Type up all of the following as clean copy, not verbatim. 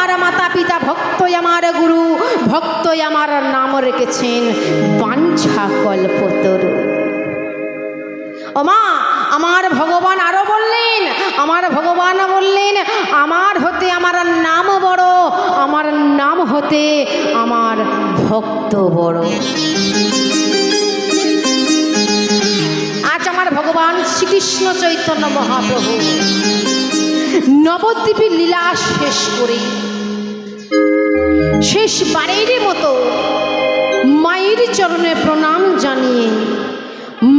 আমার মাতা পিতা, ভক্তই আমার গুরু, ভক্তই আমার নাম রেখেছেন বাঞ্ছা কল্পতরু। ও মা, আমার ভগবান আরো বললেন, আমার ভগবান বললেন, আমার হতে আমার নাম বড়, আমার নাম হতে আমার ভক্ত বড়। আজ আমার ভগবান শ্রীকৃষ্ণ চৈতন্য মহাপ্রভু নবদ্বীপের লীলা শেষ করে শেষবারের মতো মায়ের চরণে প্রণাম জানিয়ে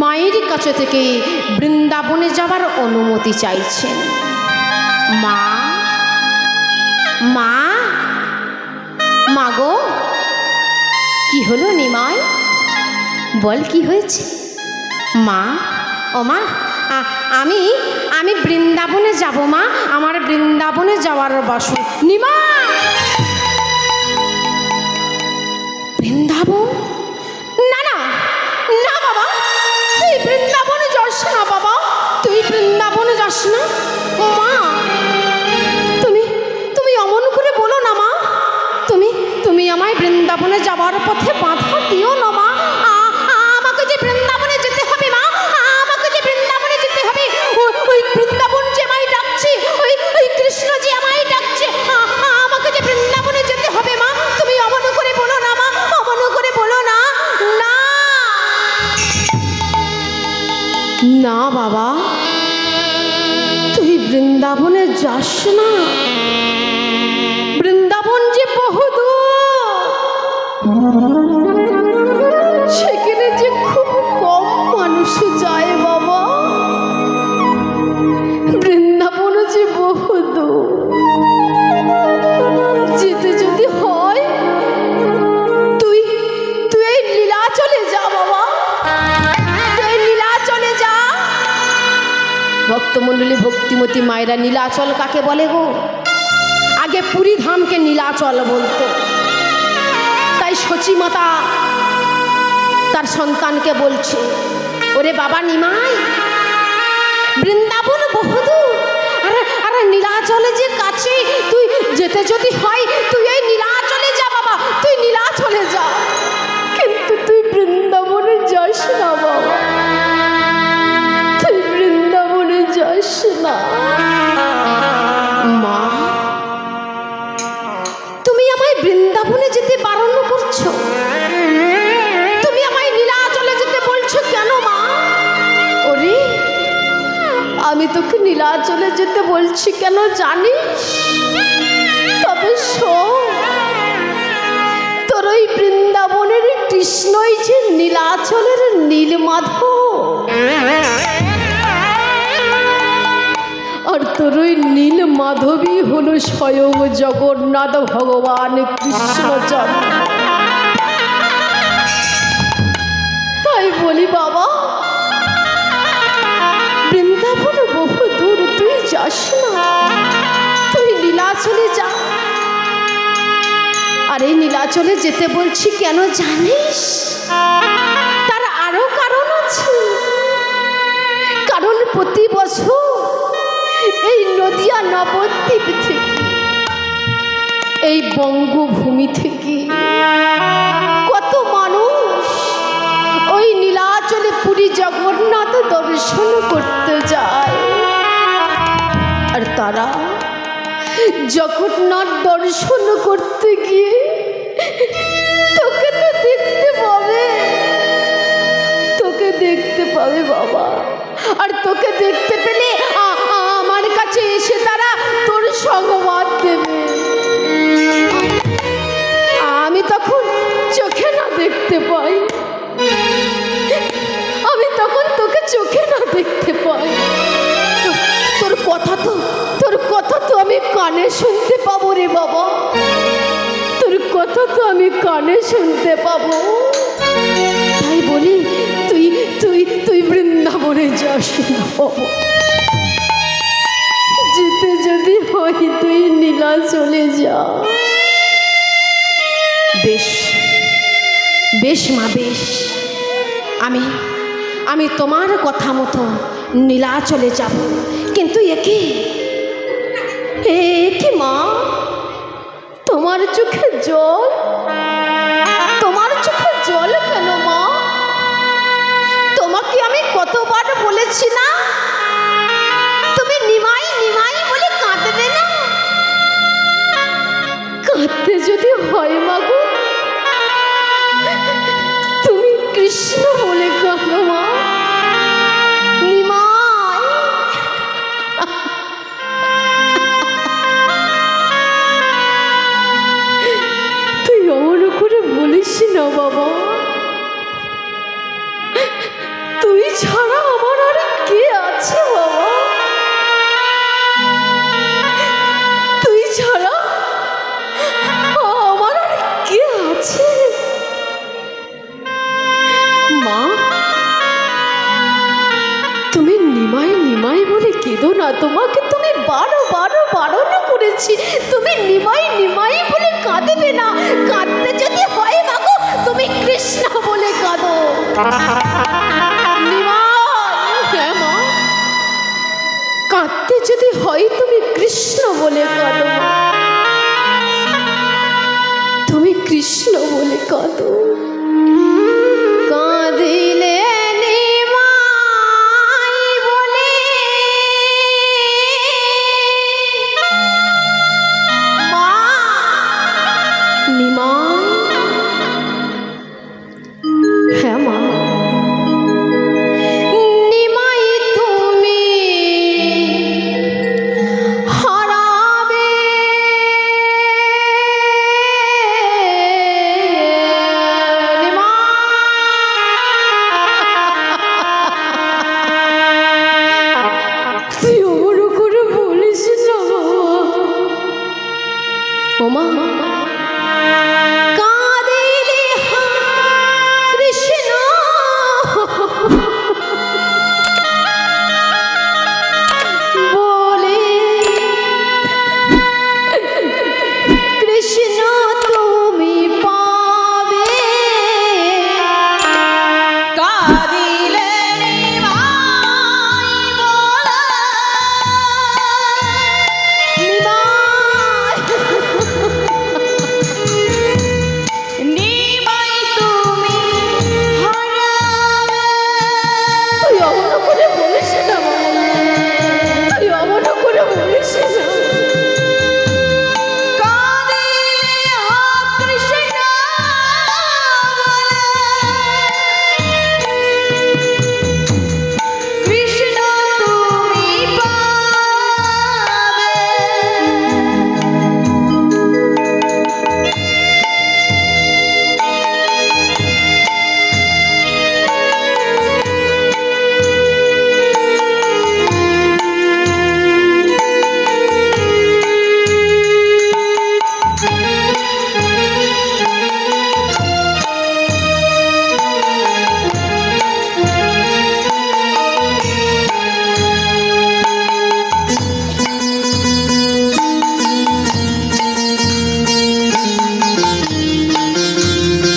মায়ের কাছে থেকে বৃন্দাবনে যাবার অনুমতি চাইছেন। মা, মা, মা গো, কি হলো নিমাই? বল কি হয়েছে? মা, ও মা, আমি বৃন্দাবনে যাব মা, আমার বৃন্দাবনে যাওয়ার বাসু। নিমা, বৃন্দাবন? না না না বাবা, তুই বৃন্দাবনে যাস না বাবা, তুই বৃন্দাবনে যাস না। মা, তুমি অমন করে বলো না মা, তুমি আমায় বৃন্দাবনে যাওয়ার পথে বাধা দিও না মা। আমাকে যে বৃন্দাবনে যেতে হবে মা, আমাকে যে বৃন্দাবনে যেতে হবে। ওই বৃন্দাবন যে আমায় ডাকছে, ওই কৃষ্ণ যে আমায় ডাকছে, আমাকে যে বৃন্দাবনে যেতে হবে মা। তুমি অমন করে বলো না মা, অমন করে বলো না। না না বাবা, তুই বৃন্দাবনে যাস না, বৃন্দাবন যে বহুদূর, সেখানে যে খুব কম মানুষ যায় বাবা, বৃন্দাবন যে বহুদূর। যেতে যদি হয় তুই এই লীলা চলে যা বাবা, তুই লীলা চলে যা। ভক্তমণ্ডলী, ভক্তিমতী মায়েরা, নীলাচল কাকে বলে গো? আগে পুরী ধামকে নীলাচল বলতো। তাই সচী মাতা তার সন্তানকে বলছে, ওরে বাবা নিমাই, বৃন্দাবন বহুদূর, আরে নীলাচলে যে কাছে, তুই যেতে যদি হয় তুই এই নীলাচলে যা বাবা, তুই নীলাচলে যা, কিন্তু তুই বৃন্দাবনে যাস না বাবা, তুই বৃন্দাবনে যাস না। মা, তুমি আমায় বৃন্দাবনে যেতে বারণ করছো, তুমি আমায় নীলাচলে যেতে বলছো কেন মা? ওরে, আমি তোকে নীলাচলে যেতে বলছি কেন জানিস? তবে শোন, তোর ওই বৃন্দাবনের কৃষ্ণই যে নীলাচলের নীলমাধব, আর তোর ওই নীল মাধবী হলো স্বয়ং জগন্নাথ ভগবান কৃষ্ণচন্দ্র। তাই বলি বাবা, বৃন্দাবন বহু দূর, তুই যাস না, তুই নীলাচলে যা। আর এই নীলাচলে যেতে বলছি কেন জানিস? তার আরো কারণ আছে। কারণ প্রতি বছর এই নদিয়া নবদ্বীপ থেকে, এই বঙ্গভূমি থেকে কত মানুষ ওই নীলাচলে পুরী জগন্নাথ দর্শন করতে যায়। আর তারা জগন্নাথ দর্শন করতে গিয়ে তোকে তো দেখতে পাবে, তোকে দেখতে পাবে বাবা। আর তোকে দেখতে পেলে আমার কাছে এসে তারা তোর সংবাদ দেবে। আমি তখন চোখে না দেখতে পাই, আমি তখন তোকে চোখে না দেখতে পাই, তোর কথা তো আমি কানে শুনতে পাবো রে বাবা, তোর কথা তো আমি কানে শুনতে পাবো। তাই বলি তুই তুই তুই বৃন্দাবনে যাস না বাবা, যেতে যদি হয় তুই নীলাচলে যা। বেশ বেশ মা, বেশ, আমি তোমার কথা মতো নীলাচলে যাব। কিন্তু একে মা, তোমার চোখে জল? তোমার চোখে জল কেন মা? তোমাকে আমি কতবার বলেছি না তুমি নিমাই নিমাই বলে কাঁদবে না? কাঁদতে যদি হয় মাগো তুমি কৃষ্ণ বলে কাঁদো মা। নিমাই তুই অমন করে বলিস না বাবা। তুই ছাড়া আমার আর কে আছে বাবা? তুই ছাড়া আমার আর কে আছে? মা তুমি নিমাই নিমাই বলে কেঁদো না। তোমাকে তুমি বারণ করেছি তুমি নিমাই নিমাই বলে কাঁদবে না। কাঁদতে যদি হয় মাগো তুমি কৃষ্ণ বলে কাঁদো। হ্যাঁ মা, কাঁদতে যদি হয় তুমি কৃষ্ণ বলে কাঁদো। তুমি কৃষ্ণ বলে কাঁদো। কাঁদিলে নিমাই বলে মা, নিমাই হ্যাঁ মা, নিমাই তুমি হারাবে তুই ওর করে বলিস না ওমা। কাঁদিলে কৃষ্ণ বলে কৃষ্ণ তুমি পাবে। কাঁদিলে নিমাই বলে নিমাই তুমি হারাবে। তুই অমন করে বলিস না বাবা, তুই অমন করে বলিস না। কাঁদিলে কৃষ্ণ বলে কৃষ্ণ তুমি পাবে।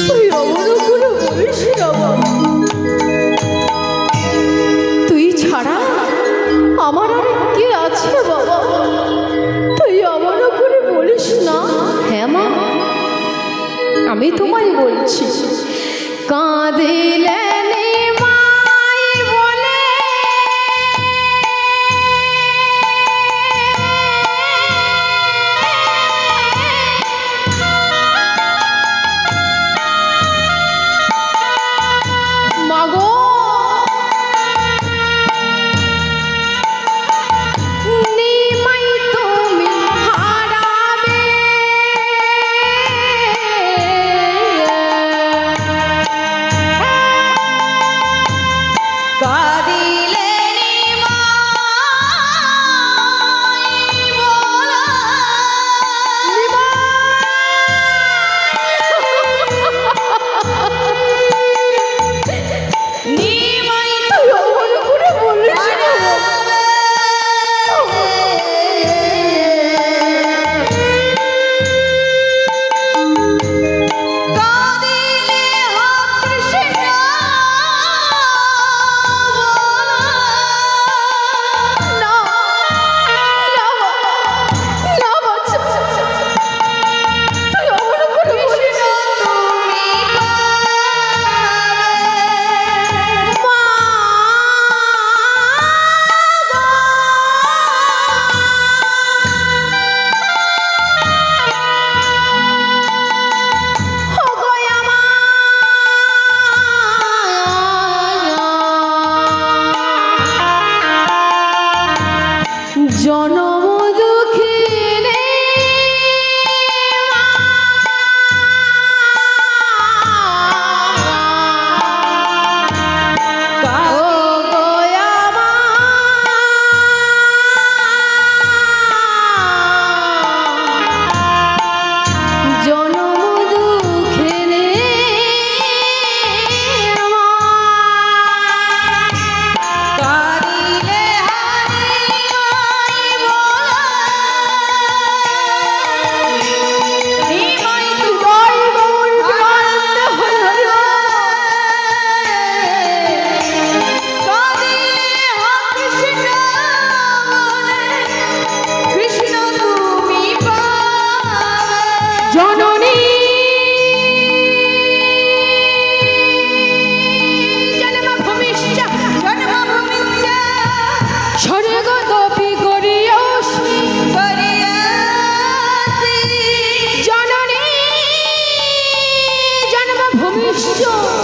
তুই অমন করে বলিস না বাবা। তুই ছাড়া আমার আর কে আছে বাবা? তুই অমন করে বলিস না। হ্যাঁ মা, আমি তোমায় বলছি। কাঁদিলে নিমাই বলে মাগো নিমাই তুমি হারাবে।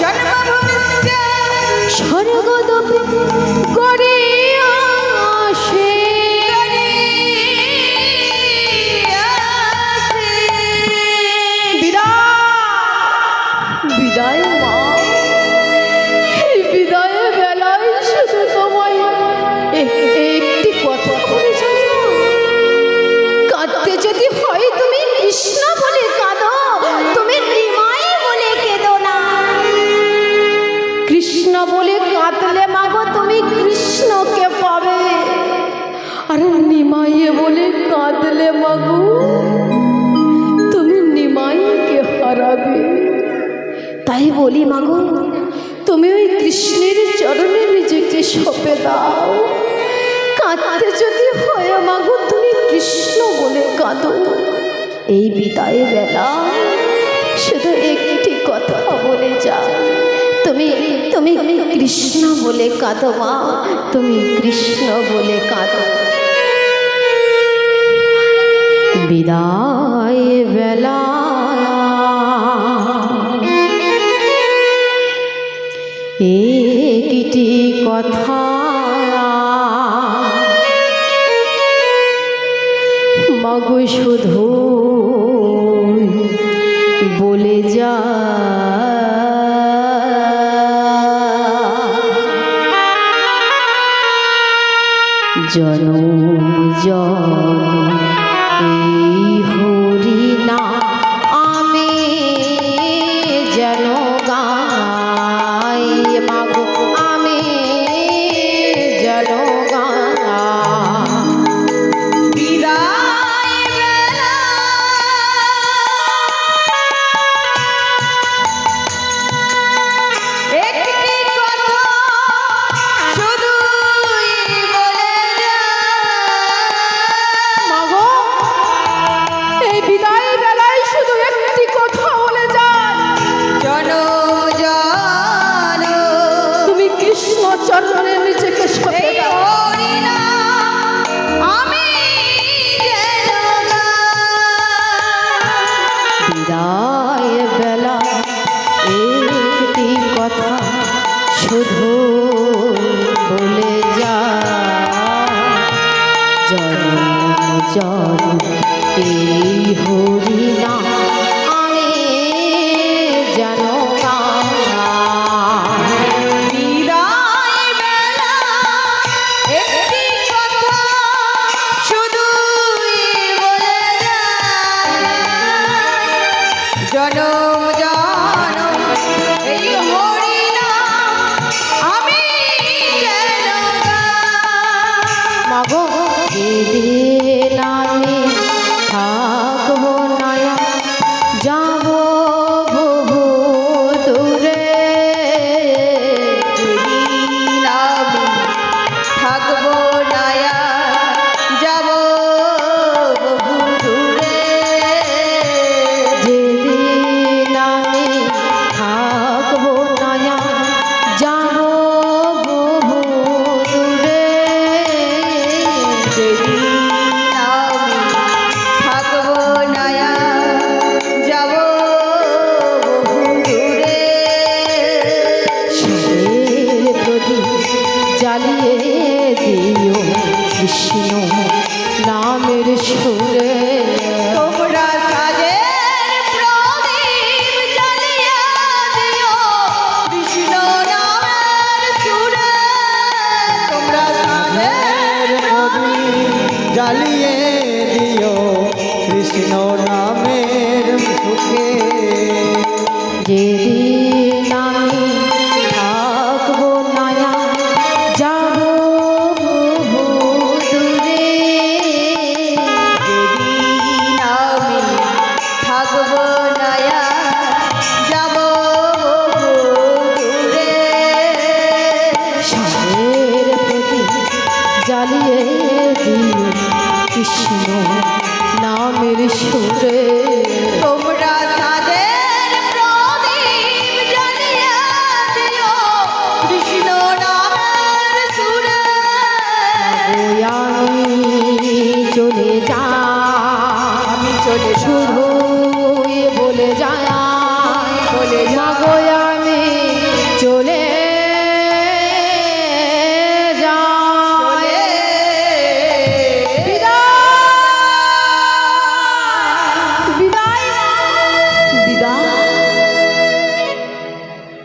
জন্মভূমিশ্চ স্বর্গদপি গড়িয়াছে। বিদায় মা, এই বিদায় বেলায় শুধু তোমায় একটি কথা বলে যাই, কাঁদতে যদি হয় তুমি কৃষ্ণ বলে কাঁদো, তুমি নিমাই বলে কেঁদো না। কৃষ্ণ বলে কাঁদলে মাগো তুমি কৃষ্ণকে পাবে, আর নিমাইয়ে বলে কাঁদলে মাগো তুমি নিমাইকে হারাবে। তাই বলি মাগো, তুমি ওই কৃষ্ণের চরণে নিজেকে সঁপে দাও। কাঁদতে যদি হয় মাগো তুমি কৃষ্ণ বলে কাঁদো। এই বিদায় বেলা শুধু একটি কথা বলে যাও, তুমি তুমি কৃষ্ণ বলে কাঁদো মা, তুমি কৃষ্ণ বলে কাঁদো। বিদায় বেলা একটি কথা মাগো শুধু বলে যা, জনম জনম এই হরি নাম আমি যেন গাই, মাগো আমি যেন চরণে নিজেকে সঁপে দাও। বিদায় বেলা একটি কথা শুধু বলে যা, জনম জনম এই হরি নাম আমি যেন জনম জনম এই হরি নাম আমি যেন মাগো যেদিন আমি থাকবো না যাব বহু দূরে, যেদিন আমি থাকবো না যাব বহু দূরে, যেদিন আমি থাকবো না যাব বহু দূরে, যেদিন আমি থাকবো না যাব বহু দূরে, শিবের প্রদীপ জ্বালিয়ে দিও কৃষ্ণ নামের সুরে, তোমরা সাজের প্রদীপ জ্বালিয়ে দিও কৃষ্ণ নামের সুরে, তোমরা সাজের প্রদীপ জ্বালিয়ে দিও কৃষ্ণ নামের সুখে, যেদিন আমি থাকবো না যাব বহু দূরে, যেদিন আমি থাকবো না যাব বহু দূরে, শিবের প্রদীপ জ্বালিয়ে দিও কৃষ্ণ নামের সুরে, তোমরা সাজের প্রদীপ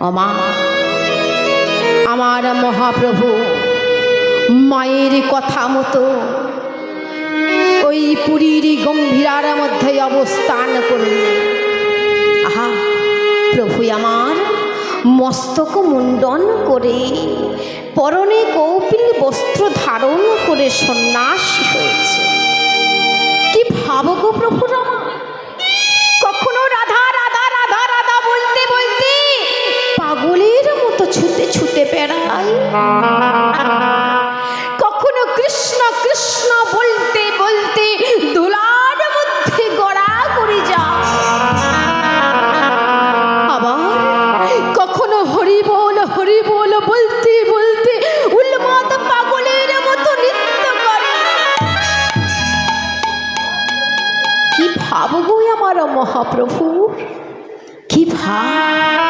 মা, আমার মহাপ্রভু মায়ের কথা মতো ওই পুরীর গম্ভীরার মধ্যে অবস্থান করলেন। আহা, প্রভু আমার মস্তক মুন্ডন করে পরনে কৌপিল বস্ত্র ধারণ করে সন্ন্যাসী হয়েছে। কি ভাব গো প্রভুর আমার! কখনো রাধা রাধা রাধা রাধা বলতে বলতে পাগলের মতো ছুটে ছুটে বেড়ায়, কখনো কৃষ্ণ কৃষ্ণ বলতে বলতে দোলার মধ্যে গড়াগড়ি যায়, আবার কখনো হরি বল বলতে বলতে উন্মাদ পাগলের মতো নৃত্য করে। কি ভাব গো আমার মহাপ্রভু, কি ভাব!